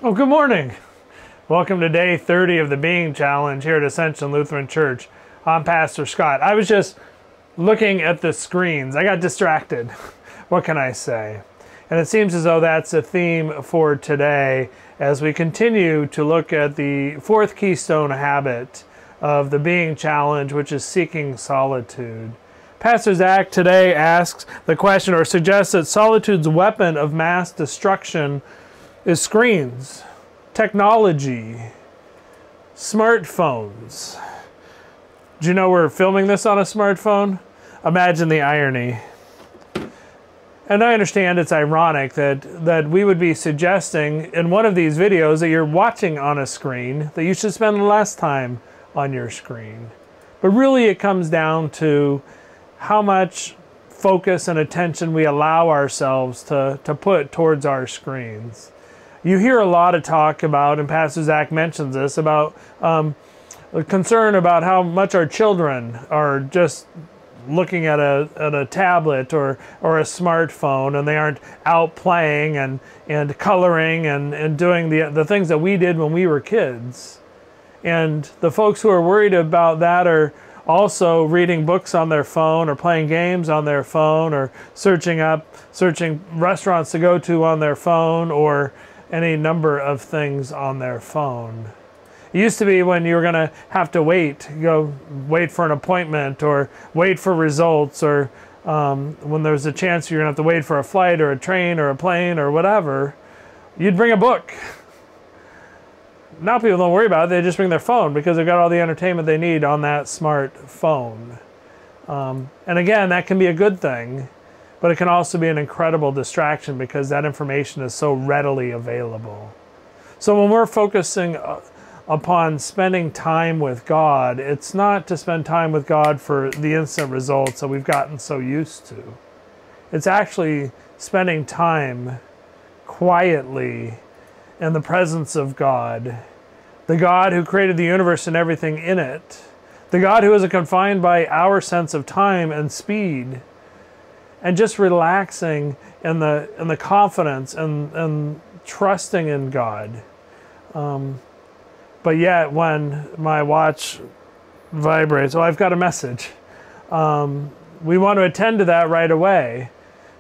Oh, good morning. Welcome to day 30 of the Being Challenge here at Ascension Lutheran Church. I'm Pastor Scott. I was just looking at the screens. I got distracted. What can I say? And it seems as though that's a theme for today as we continue to look at the fourth keystone habit of the Being Challenge, which is seeking solitude. Pastor Zach today asks the question, or suggests, that solitude's weapon of mass destruction is screens, technology, smartphones. Do you know we're filming this on a smartphone? Imagine the irony. And I understand it's ironic that we would be suggesting in one of these videos that you're watching on a screen, that you should spend less time on your screen. But really it comes down to how much focus and attention we allow ourselves to put towards our screens. You hear a lot of talk about, and Pastor Zach mentions this, about concern about how much our children are just looking at a tablet or a smartphone, and they aren't out playing and coloring and doing the things that we did when we were kids. And the folks who are worried about that are also reading books on their phone or playing games on their phone or searching restaurants to go to on their phone or any number of things on their phone. It used to be when you were going to have to wait for an appointment or wait for results, or when there was a chance you're going to have to wait for a flight or a train or a plane or whatever, you'd bring a book. Now people don't worry about it, they just bring their phone because they've got all the entertainment they need on that smartphone. And again, that can be a good thing, but it can also be an incredible distraction because that information is so readily available. So when we're focusing upon spending time with God, it's not to spend time with God for the instant results that we've gotten so used to. It's actually spending time quietly in the presence of God, the God who created the universe and everything in it, the God who isn't confined by our sense of time and speed, and just relaxing in the confidence and trusting in God. But yet when my watch vibrates, I've got a message. We want to attend to that right away.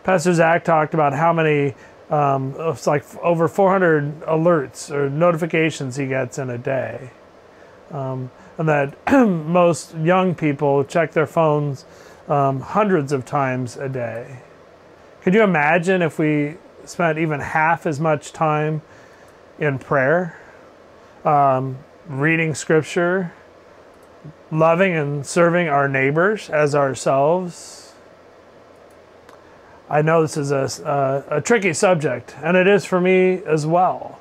Pastor Zach talked about how many, it's like over 400 alerts or notifications he gets in a day. And that most young people check their phones hundreds of times a day. Could you imagine if we spent even half as much time in prayer, reading scripture, loving and serving our neighbors as ourselves? I know this is a tricky subject, and it is for me as well.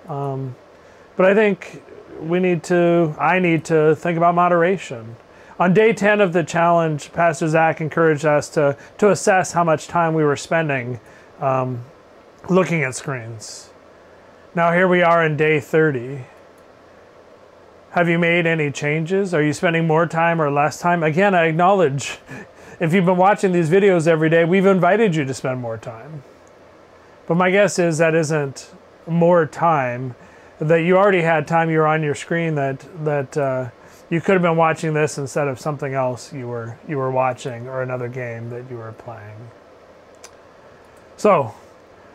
But I think I need to think about moderation. On day 10 of the challenge, Pastor Zach encouraged us to assess how much time we were spending looking at screens. Now here we are in day 30. Have you made any changes? Are you spending more time or less time? Again, I acknowledge, if you've been watching these videos every day, we've invited you to spend more time. But my guess is that isn't more time, that you already had time, you were on your screen, that you could have been watching this instead of something else you were watching, or another game that you were playing. So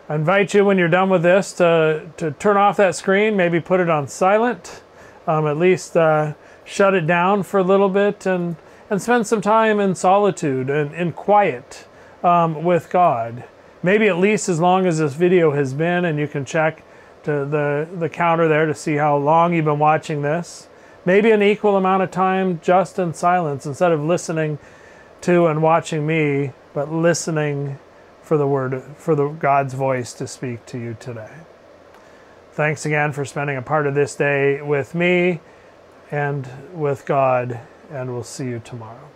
I invite you, when you're done with this, to turn off that screen, maybe put it on silent, at least shut it down for a little bit, and spend some time in solitude and in quiet with God. Maybe at least as long as this video has been, and you can check to the counter there to see how long you've been watching this. Maybe an equal amount of time just in silence, instead of listening to and watching me, but listening for God's voice to speak to you today. Thanks again for spending a part of this day with me and with God, and we'll see you tomorrow.